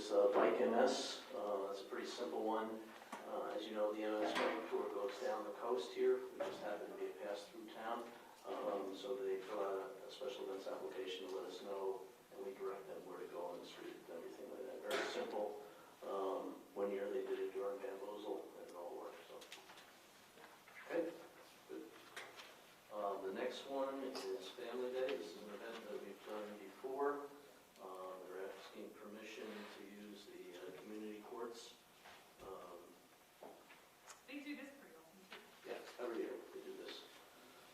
is Bike MS. It's a pretty simple one. As you know, the MS bike tour goes down the coast here. We just happen to be a pass-through town. So they fill out a special events application to let us know, and we direct them where to go on the street and everything like that. Very simple. One year they did it during Bamboozle, and it all worked. So, okay, good. The next one is Family Day. This is an event that we've done before. They're asking permission to use the community courts. They do this pretty often too. Yeah, every year they do this.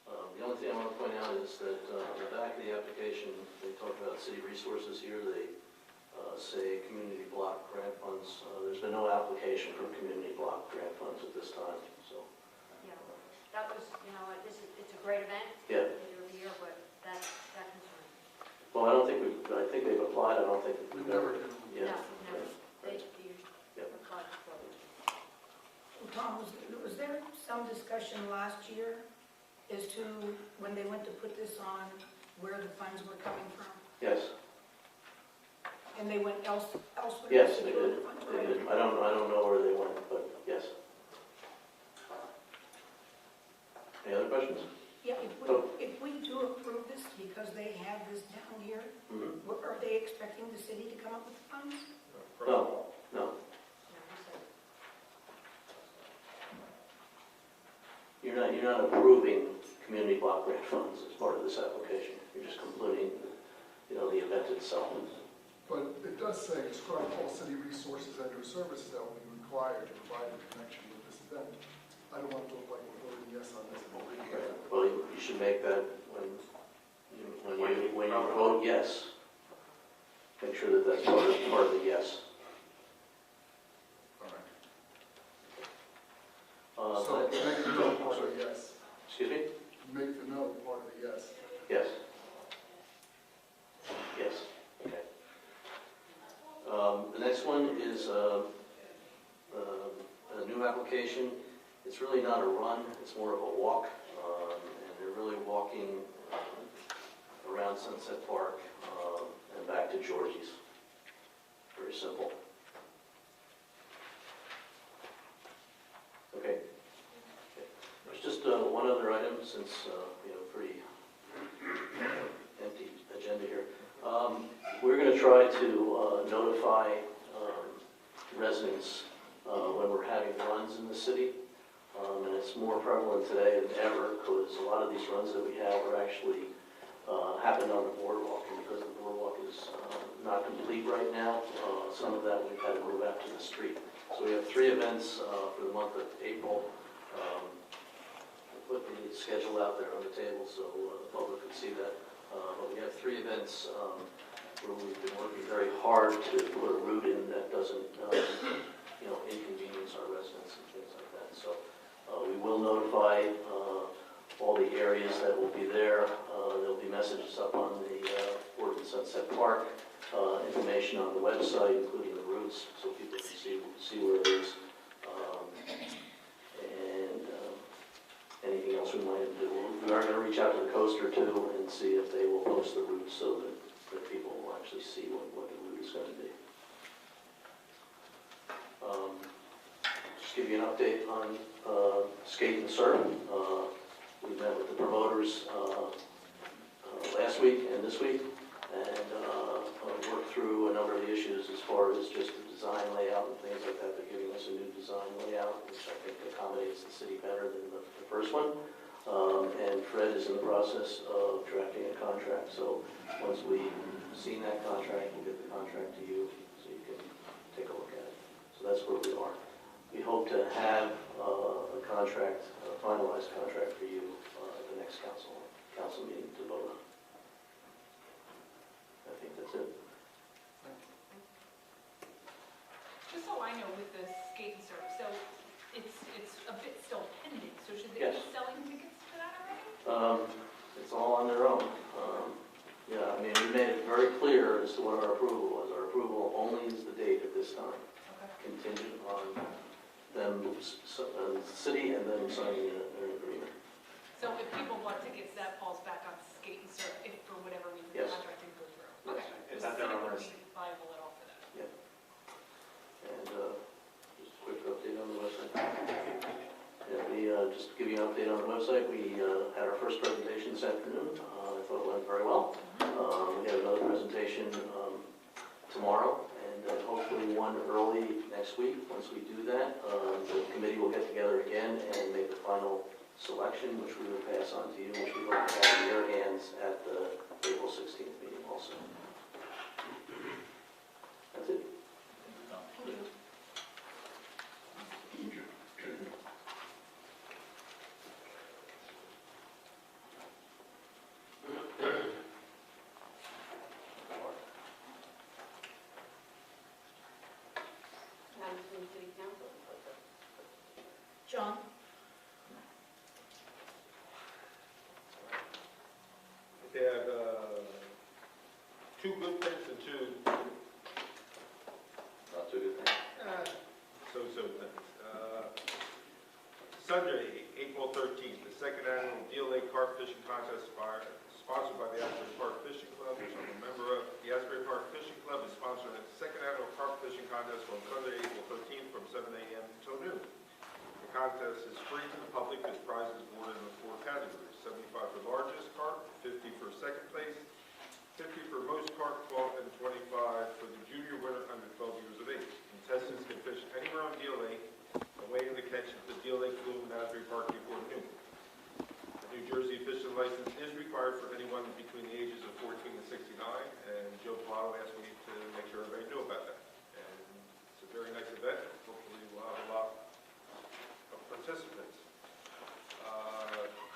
The only thing I want to point out is that on the back of the application, they talk about city resources here. They say community block grant funds. There's been no application for community block grant funds at this time. So. Yeah, that was, it's a great event. Yeah. Every year, but that concern. Well, I think they've applied. I don't think We've never done. Yeah. No, never. They applied for it. Well, Tom, was there some discussion last year as to when they went to put this on, where the funds were coming from? Yes. And they went elsewhere? Yes, they did. They did. I don't know where they went, but yes. Any other questions? Yeah, if we do approve this because they have this down here, Mm-hmm. are they expecting the city to come up with the funds? No, no. No, he said. You're not approving community block grant funds as part of this application. You're just completing, the event itself. But it does say, describe all city resources and/or services that will be required to provide a connection with this event. I don't want to look like we're voting yes on this. Well, you should make that when you vote yes. Make sure that that's part of the yes. All right. So make the no part of the yes. Excuse me? Make the no part of the yes. Yes. Yes. Okay. The next one is a new application. It's really not a run, it's more of a walk, and they're really walking around Sunset Park and back to Georgie's. Very simple. Okay. There's just one other item, since pretty empty agenda here. We're going to try to notify residents when we're having runs in the city. And it's more prevalent today than ever because a lot of these runs that we have are actually happened on the boardwalk. And because the boardwalk is not complete right now, some of that we've had to move out to the street. So we have 3 events for the month of April. Put the schedule out there on the table so the public can see that. But we have 3 events where we've been working very hard to put a route in that doesn't, inconvenience our residents and things like that. So we will notify all the areas that will be there. There'll be messages up on the board in Sunset Park, information on the website, including the routes, so people can see where it is. Anything else we might do. We are going to reach out to the coaster too and see if they will post the route so that people will actually see what the route is going to be. Just give you an update on skate and surf. We met with the promoters last week and this week and worked through a number of the issues as far as just the design layout and things like that. They're giving us a new design layout, which I think accommodates the city better than the first one. And Fred is in the process of drafting a contract. So once we've seen that contract, we'll get the contract to you so you can take a look at it. So that's where we are. We hope to have a contract, a finalized contract for you at the next council meeting to vote on. I think that's it. Just so I know with the skate and surf, so it's a bit still pending, so should they Yes. be selling tickets for that already? It's all on their own. Yeah, I mean, we made it very clear as to what our approval was. Our approval only is the date at this time, Okay. contingent on them, the city and them signing an agreement. So if people want tickets, that falls back on skate and surf if for whatever reason Yes. the contract didn't go through? Yes. Okay. Is The that their city own would risk? be liable at all for that? Yeah. went very well. We have another presentation tomorrow, and then hopefully one early next week. Once we do that, the committee will get together again and make the final selection, which we will pass on to you, which we hope to have in your hands at the April 16th meeting also. That's it. Madam City Council. John? They have two good things and two Not too good thing. so-so things. Sunday, April 13th, the second annual Deal Lake Carp Fishing Contest sponsored by the Asbury Park Fishing Club, which I'm a member of. The Asbury Park Fishing Club is sponsoring the second annual carp fishing contest on Sunday, April 13th from 7 a.m. until noon. The contest is free to the public with prizes awarded in the 4 categories: 75 for largest carp, 50 for second place, 50 for most carp caught, and 25 for the junior winner under 12 years of age. Contestants can fish anywhere on Deal Lake and weigh in the catch at the Deal Lake Flume in Asbury Park before noon. A New Jersey fishing license is required for anyone between the ages of 14 and 69, and Joe Pilato asked me to make sure everybody knew about that. And it's a very nice event. Hopefully we'll have a lot of participants.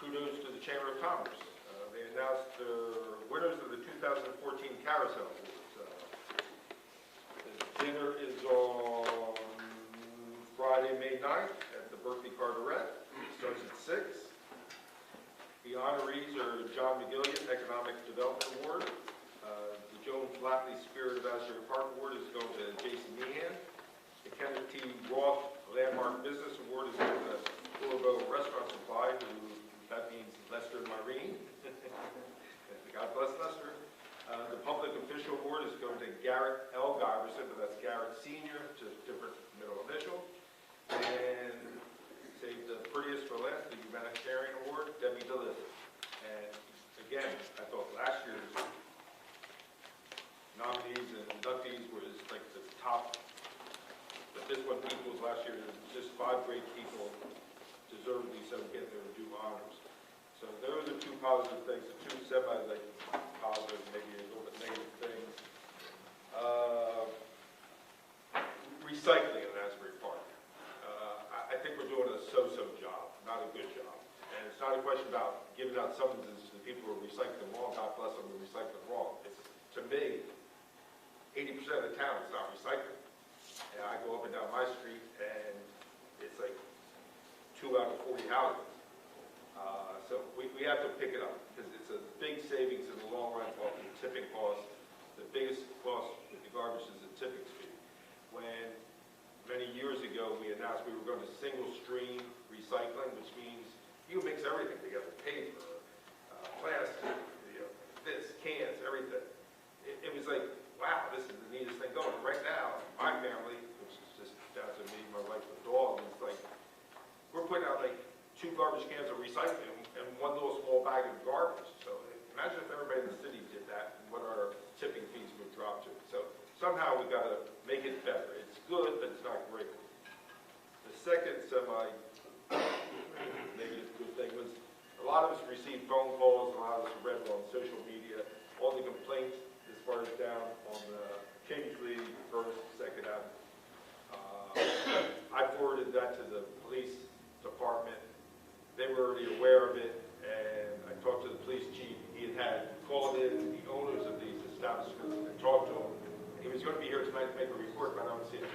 Kudos to the Chamber of Commerce. They announced the winners of the 2014 Carousel Awards. The dinner is on Friday, May 9th at the Berkeley Carteret. It starts at 6. The honorees are John McGillian, Economic Development Award. The Joan Flatley Spirit of Asbury Park Award is going to Jason Meehan. The Kenneth T. Roth Landmark Business Award is going to Corvo Restaurant Supply, who that means Lester and Myrene. God bless Lester. The Public Official Award is going to Garrett L. Giverson, but that's Garrett Senior, just different middle initial. And save the prettiest for last, the Humanitarian Award, Debbie DeLiz. And again, I thought last year's nominees and inductees was like the top, but this one equals last year. Just 5 great people deservedly so get their due honors. So those are 2 positive things. The 2 semi-like positive, maybe a little bit negative things. Recycling in Asbury Park. I think we're doing a so-so job, not a good job. And it's not a question about giving out summonses to people who recycle them wrong. God bless them who recycle them wrong. It's, to me, 80% of the town is not recycling. And I go up and down my street, and it's like 2 out of 40 houses. So we have to pick it up, because it's a big savings in the long run off the tipping cost. The biggest cost with the garbage is the tipping fee. When many years ago we announced we were going to single stream recycling, which means you mix everything together: paper, plastic, this, cans, everything. It was like, wow, this is the neatest thing going. Right now, my family, which is just down to me, my wife, and dog, it's like we're putting out like 2 garbage cans of recycling and 1 little small bag of garbage. So imagine if everybody in the city did that, and what our tipping fees would drop to. So somehow we've got to make it better. It's good, but it's not great. The second semi-negative good thing was a lot of us received phone calls, a lot of us read on social media, all the complaints as far as down on Kingsley, 1st, 2nd Avenue. I forwarded that to the police department. They were already aware of it, and I talked to the police chief. He had called in the owners of these establishments and talked to them. He was going to be here tonight to make a report, but I don't see him.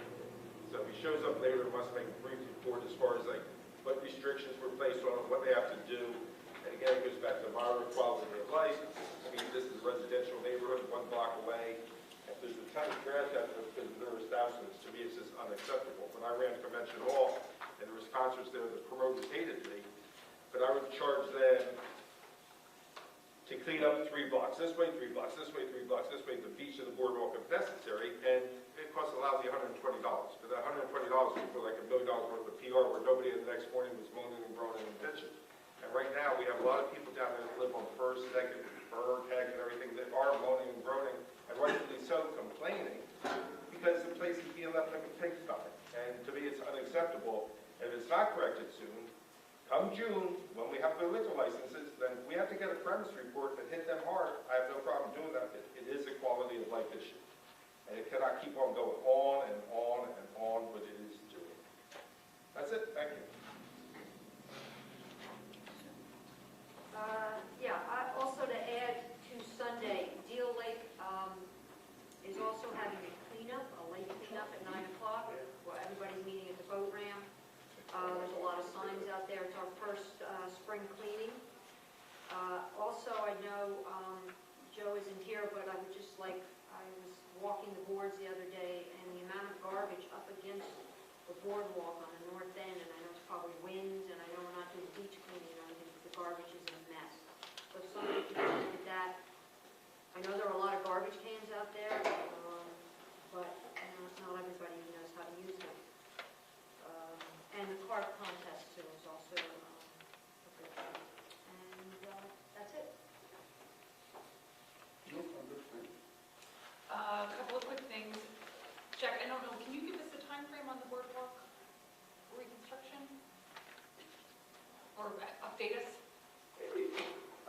So if he shows up later, he must make a brief report as far as like what restrictions were placed on them, what they have to do. And again, it goes back to moderate quality of life. I mean, this is a residential neighborhood 1 block away. If there's a ton of trash out there because of their establishments, to me it's just unacceptable. When I ran Convention Hall, and there was concerts there, the promoters hated me. But I would charge them to clean up 3 blocks this way, 3 blocks this way, 3 blocks this way, the beach and the boardwalk if necessary, and it costs a lousy $120. But that $120 would put like $1 million worth of PR where nobody the next morning was moaning and groaning and bitching. And right now, we have a lot of people down there that live on 1st, 2nd, Berg, Hagen takes time. And to me, it's unacceptable. If it's not corrected soon, come June, when we have the liquor licenses, then we have to get a premise report and hit them hard. I have no problem doing that. It is a quality of life issue. And it cannot keep on going on and on and on, but it is doing. That's it, thank you. Also to add to Sunday, Deal Lake is also having a cleanup, a late cleanup at 9 o'clock, where everybody's meeting at the boat ramp. There's a lot of signs out there. It's our first spring cleaning. Also, I know Joe isn't here, but I would just like, I was walking the boards the other day, and the amount of garbage up against the boardwalk on the north end, and I know it's probably winds, and I know we're not doing beach cleaning or anything, but the garbage is a mess. So if somebody could look at that, I know there are a lot of garbage cans out there, but not everybody knows how to use them. And the card contest too is also a good thing. And that's it. Nope, I'm good, thank you. A couple of quick things. Jack, I don't know, can you give us a time frame on the boardwalk reconstruction? Or update us?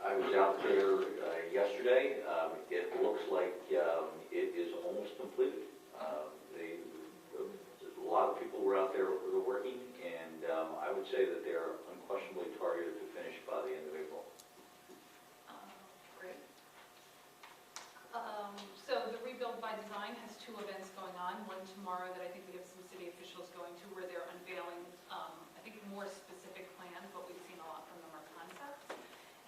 I was out there yesterday. It looks like it is almost completed. A lot of people were out there working, and I would say that they are unquestionably targeted to finish by the end of April. Great. So the Rebuild by Design has two events going on. One tomorrow that I think we have some city officials going to, where they're unveiling, I think, more specific plans. What we've seen a lot from them are concepts.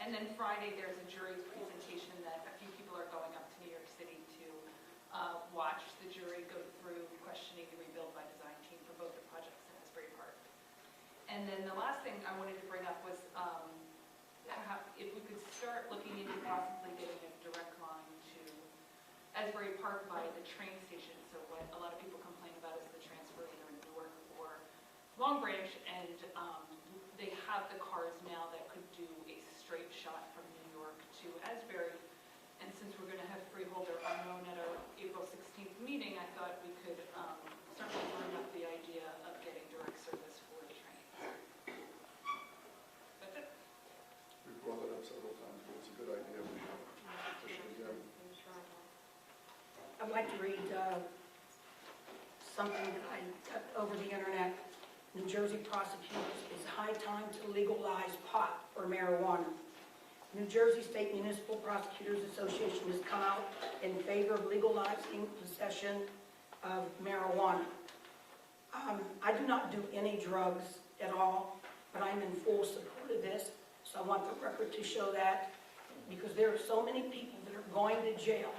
And then Friday, there's a jury presentation that a few people are going up to New York City to watch the jury go through questioning the Rebuild by Design team for both the projects in Asbury Park. And then the last thing I wanted to bring up was if we could start looking into possibly getting a direct line to Asbury Park by the train station. So what a lot of people complain about is the transfer either in Newark or Long Branch, and they have the cars now that could do a straight shot from New York to Asbury. And since we're going to have Freeholder unknown at our April 16th meeting, I thought we could certainly bring up the idea of getting direct service for the trains. That's it. We've brought that up several times, but it's a good idea. We should push it again. I'd like to read something that I got over the internet. New Jersey prosecutors, it's high time to legalize pot or marijuana. New Jersey State Municipal Prosecutors Association has come out in favor of legalizing possession of marijuana. I do not do any drugs at all, but I'm in full support of this, so I want the record to show that, because there are so many people that are going to jail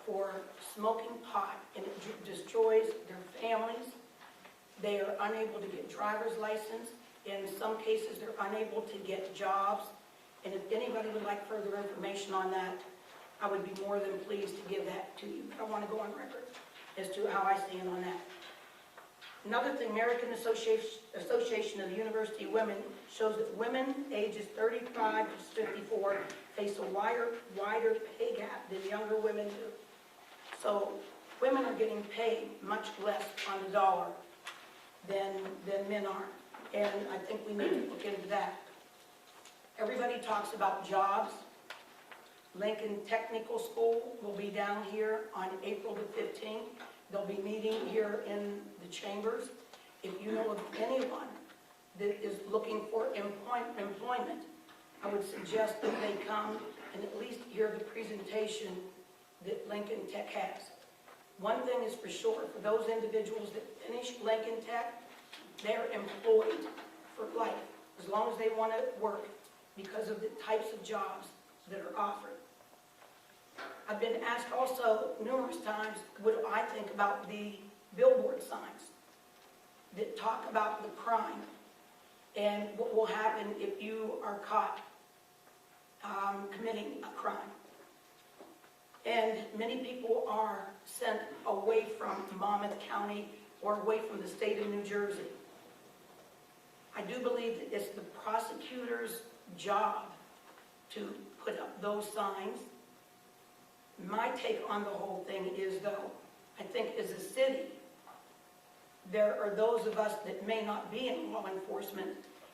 for smoking pot, and it destroys their families. They are unable to get driver's license. In some cases, they're unable to get jobs. And if anybody would like further information on that, I would be more than pleased to give that to you. But I want to go on record as to how I stand on that. Another thing, American Association of University Women shows that women ages 35 to 54 face a wider pay gap than younger women do. So women are getting paid much less on the dollar than men are. And I think we need to look into that. Everybody talks about jobs. Lincoln Technical School will be down here on April the 15th. They'll be meeting here in the chambers. If you know of anyone that is looking for employment, I would suggest that they come and at least hear the presentation that Lincoln Tech has. One thing is for sure, for those individuals that finish Lincoln Tech, they're employed for life, as long as they want to work, because of the types of jobs that are offered. I've been asked also numerous times what do I think about the billboard signs that talk about the crime and what will happen if you are caught committing a crime. And many people are sent away from Monmouth County or away from the state of New Jersey. I do believe that it's the prosecutor's job to put up those signs. My take on the whole thing is, though, I think as a city, there are those of us that may not be in law enforcement,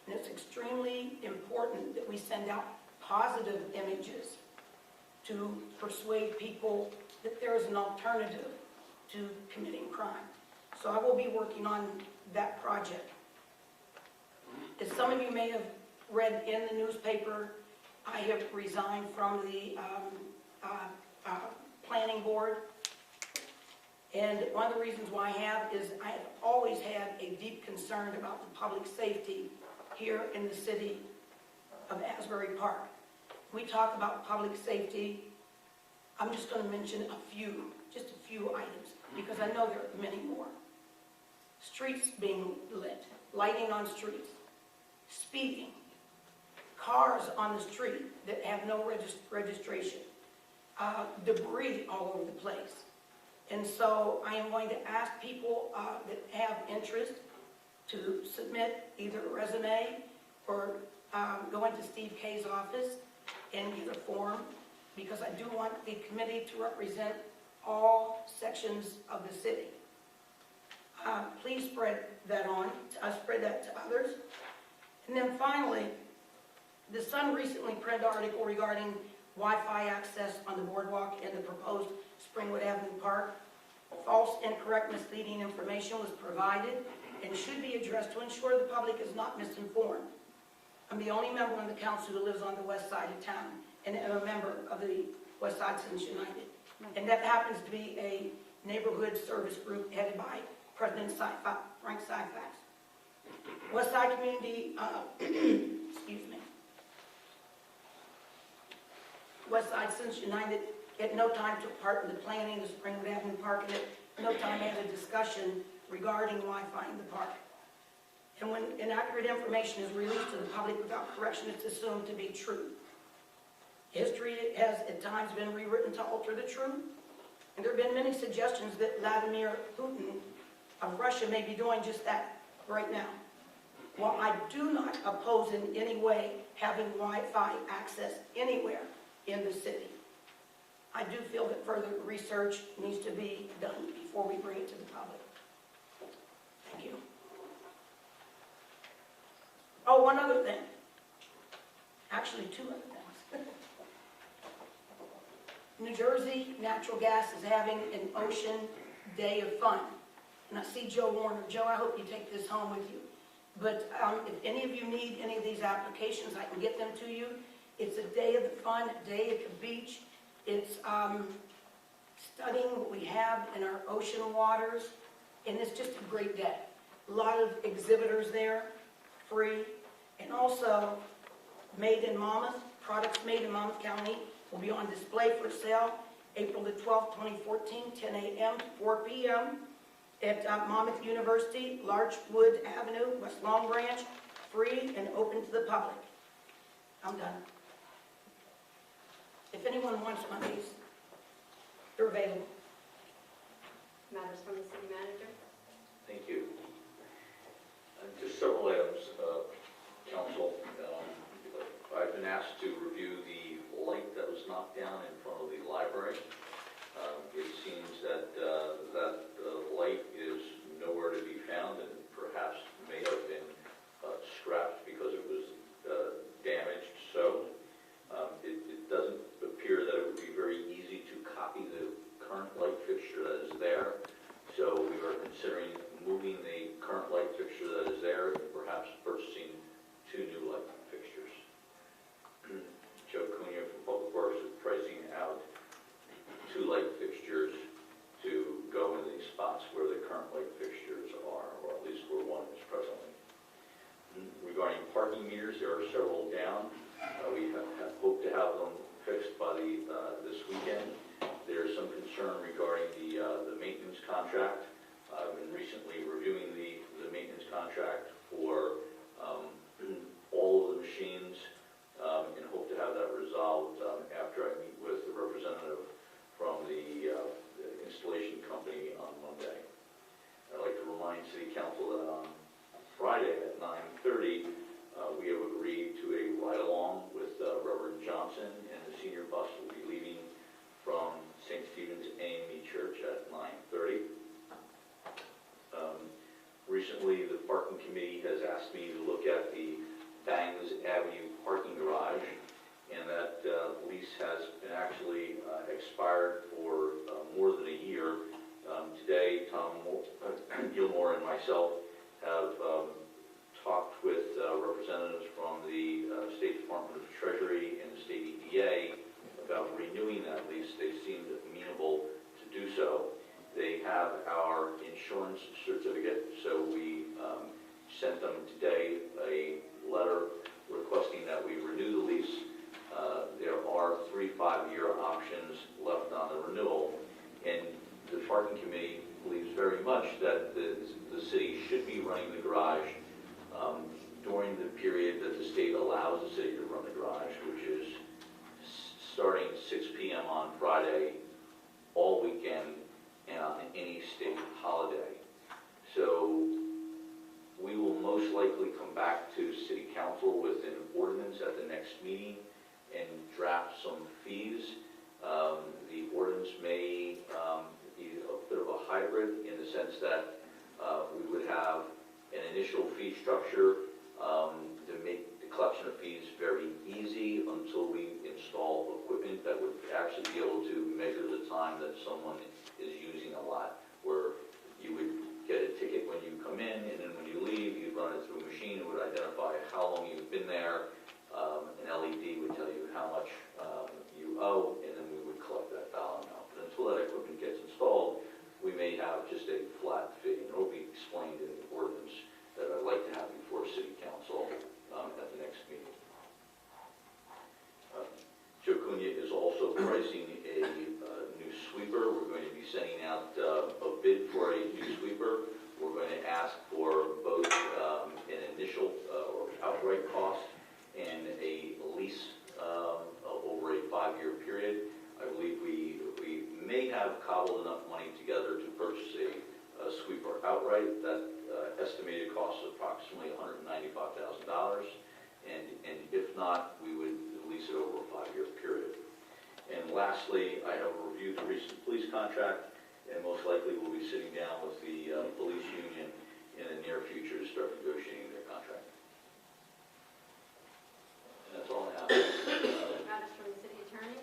and it's extremely important that we send out positive images to persuade people that there is an alternative to committing crime. So I will be working on that project. As some of you may have read in the newspaper, I have resigned from the planning board. And one of the reasons why I have is I have always had a deep concern about the public safety here in the city of Asbury Park. We talk about public safety. I'm just going to mention just a few items, because I know there are many more. Streets being lit, lighting on streets, speeding, cars on the street that have no registration, debris all over the place. And so I am going to ask people that have interest to submit either a resume or go into Steve Kay's office and get a form, because I do want the committee to represent all sections of the city. Please spread that to others. And then finally, the Sun recently printed an article regarding Wi-Fi access on the boardwalk in the proposed Springwood Avenue Park. False, incorrect, misleading information was provided and should be addressed to ensure the public is not misinformed. I'm the only member on the council who lives on the west side of town, and am a member of the West Side Citizens United. And that happens to be a neighborhood service group headed by President Frank Syfax. West Side Community, excuse me, West Side Citizens United at no time took part in the planning of Springwood Avenue Park, and at no time had a discussion regarding Wi-Fi in the park. And when inaccurate information is released to the public without correction, it's assumed to be true. History has at times been rewritten to alter the truth, and there have been many suggestions that Vladimir Putin of Russia may be doing just that right now. While I do not oppose in any way having Wi-Fi access anywhere in the city, I do feel that further research needs to be done before we bring it to the public. Thank you. Oh, one other thing. Actually, two other things. New Jersey Natural Gas is having an Ocean Day of Fun. And I see Joe Warner. Joe, I hope you take this home with you. But if any of you need any of these applications, I can get them to you. It's a day of the fun, a day at the beach. It's studying what we have in our ocean waters, and it's just a great day. A lot of exhibitors there, free, and also made in Monmouth, products made in Monmouth County will be on display for sale April the 12th, 2014, 10 a.m. to 4 p.m. at Monmouth University, Larchwood Avenue, West Long Branch, free and open to the public. I'm done. If anyone wants one of these, they're available. Matters from the city manager. Thank you. Just several items, Council. I've been asked to review the light that was knocked down in front of the library. It seems that that light is nowhere to be found, and perhaps may have been scrapped because it was damaged. So it doesn't appear that it would be very easy to copy the current light fixture that is there. So we are considering moving the current light fixture that is there and perhaps purchasing 2 new light fixtures. Joe Cunha from Public Works is pricing out 2 light fixtures to go in the spots where the current light fixtures are, or at least where one is presently. Regarding parking meters, there are several down. We have hoped to have them fixed by this weekend. There's some concern regarding the maintenance contract. I've been recently reviewing the maintenance contract for all of the myself have talked with representatives from the State Department of Treasury and the State EPA about renewing that lease. They seemed amenable to do so. They have our insurance certificate, so we sent them today a letter requesting that we renew the lease. There are 3 5-year options left on the renewal, and the parking committee believes very much that the city should be running the garage during the period that the state allows the city to run the garage, which is starting 6 p.m. on Friday, all weekend, and on any state holiday. So we will most likely come back to City Council with an ordinance at the next meeting and draft some fees. The ordinance may be a bit of a hybrid in the sense that we would have an initial fee structure to make the collection of fees very easy until we install equipment that would actually be able to measure the time that someone is using a lot, where you would get a ticket when you come in, and then when you leave, you'd run it through a machine. It would identify how long you've been there. An LED would tell you how much you owe, and then we would collect that dollar amount. But until that equipment gets installed, we may have just a flat fee, and it will be explained in the ordinance that I'd like to have before City Council at the next meeting. Joe Cunha is also pricing a new sweeper. We're going to be sending out a bid for a new sweeper. We're going to ask for both an initial or outright cost and a lease over a 5-year period. I believe we may have cobbled enough money together to purchase a sweeper outright. That estimated cost is approximately $195,000, and if not, we would lease it over a 5-year period. And lastly, I have reviewed the recent police contract, and most likely we'll be sitting down with the police union in the near future to start negotiating their contract. And that's all I have. Matters from the city attorney?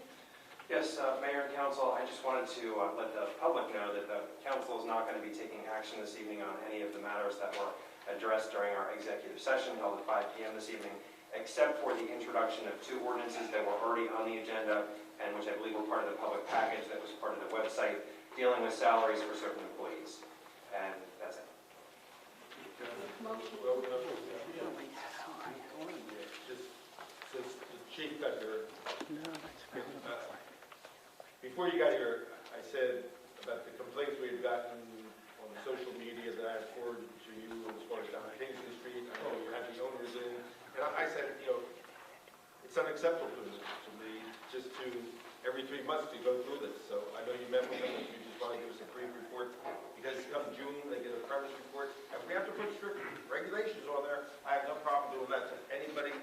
Yes, Mayor and Council, I just wanted to let the public know that the Council is not going to be taking action this evening on any of the matters that were addressed during our executive session held at 5 p.m. this evening, except for the introduction of 2 ordinances that were already on the agenda and which I believe were part of the public package that was part of the website, dealing with salaries for certain employees. And that's it. Well, just the chief got here. Before you got here, I said about the complaints we had gotten on the social media that I had forwarded to you as far as down Kingsley Street. I know you had the owners in, and I said, it's unacceptable to me just to every 3 months to go through this. So I know you met with them, if you just want to give us a brief report, because come June they get a premise report. If we have to put strict regulations on there, I have no problem doing that to anybody,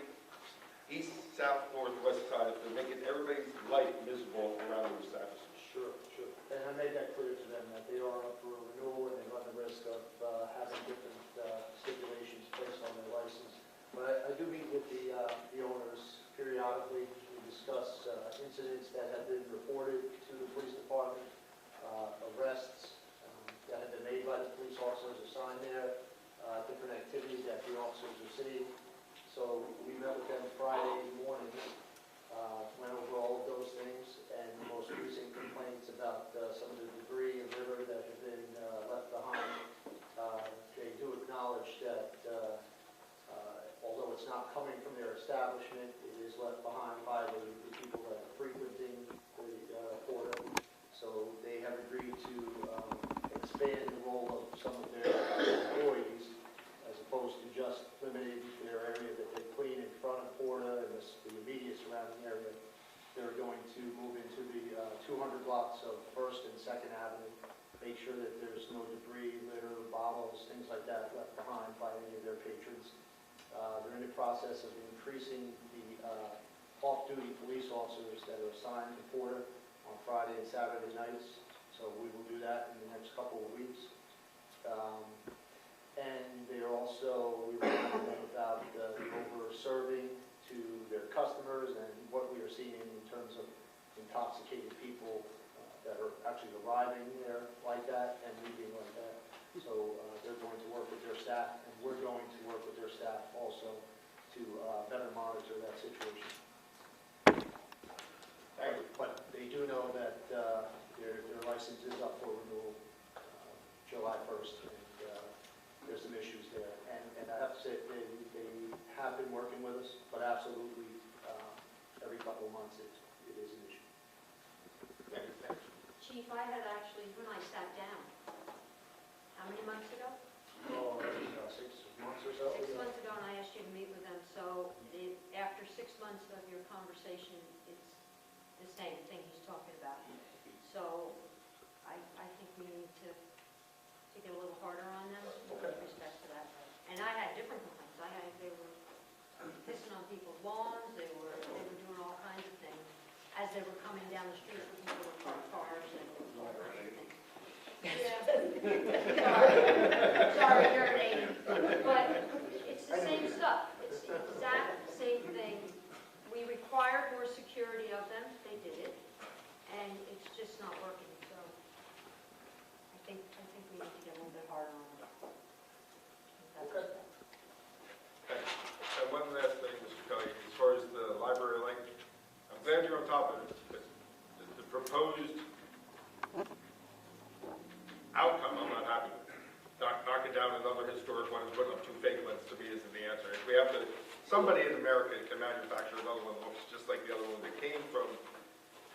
east, south, north, west side, if they're making everybody's life miserable around the establishment. Sure. And I made that clear to them that they are up for a renewal and they run the risk of having different stipulations placed on their license. But I do meet with the owners periodically. We discuss incidents that have been reported to the police department, arrests that have been made by the police officers assigned there, different activities that the officers are seeing. So we met with them Friday morning, went over all of those things, and the most recent complaints about some of the debris and litter that have been left behind. They do acknowledge that although it's not coming from their establishment, it is left behind by the people that are frequenting the porta. So they have agreed to expand the role of some of their employees as opposed to just limiting their area that they clean in front of porta and the immediate surrounding area. They're going to move into the 200 blocks of 1st and 2nd Avenue, make sure that there's no debris, litter, bottles, things like that left behind by any of their patrons. They're in the process of increasing the off-duty police officers that are assigned to porta on Friday and Saturday nights. So we will do that in the next couple of weeks. And they're also, we reminded them about the over-serving to their customers and what we are seeing in terms of intoxicated people that are actually arriving there like that and leaving like that. So they're going to work with their staff, and we're going to work with their staff also to better monitor that situation. But they do know that their license is up for renewal July 1st, and there's some issues there. And I have to say, they have been working with us, but absolutely, every couple of months, it is an issue. Thank you. Chief, I had actually, when I sat down, how many months ago? Oh, 6 months or so? 6 months ago, and I asked you to meet with them, so after 6 months of your conversation, it's the same thing he's talking about. So I think we need to get a little harder on them with respect to that. And I had different complaints. They were pissing on people's lawns, they were doing all kinds of things as they were coming down the street with people with parked cars and all kinds of things. Sorry, irritating. But it's the same stuff. It's the exact same thing. We required more security of them. They did it. And it's just not working. So I think we need to get a little bit harder on them. Okay. Thanks. And one last thing, Mr. Kelly, as far as the library link, I'm glad you're on top of it. The proposed outcome, I'm not happy with. Knocking down another historic one and putting up 2 fake ones to me isn't the answer. If we have to, somebody in America can manufacture another one that looks just like the other one that came from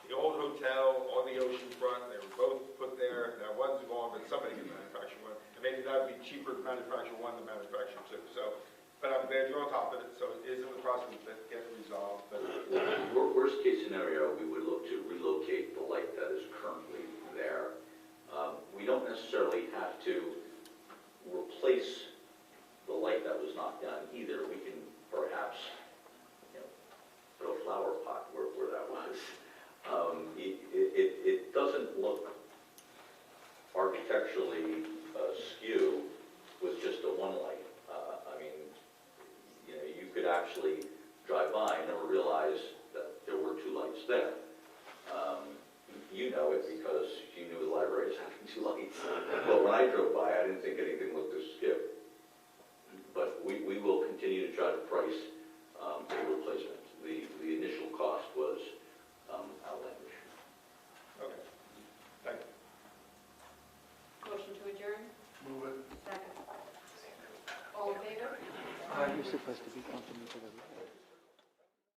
the old hotel on the ocean front. They were both put there. Now one's gone, but somebody can manufacture one. And maybe that would be cheaper to manufacture one than manufacture 2. So, but I'm glad you're on top of it. So it is in the process of getting resolved. But Worst case scenario, we would look to relocate the light that is currently there. We don't necessarily have to replace the light that was knocked down either. We can perhaps, put a flower pot where that was. It doesn't look architecturally skew with just a one light. I mean, you could actually drive by and never realize that there were 2 lights there. You know it because you knew the library was having 2 lights. But when I drove by, I didn't think anything looked this skew. But we will continue to try to price a replacement. The initial cost was outlandish. okay. Thank you. Motion to adjourn? Move it. Second. All in favor? You're supposed to be complimented of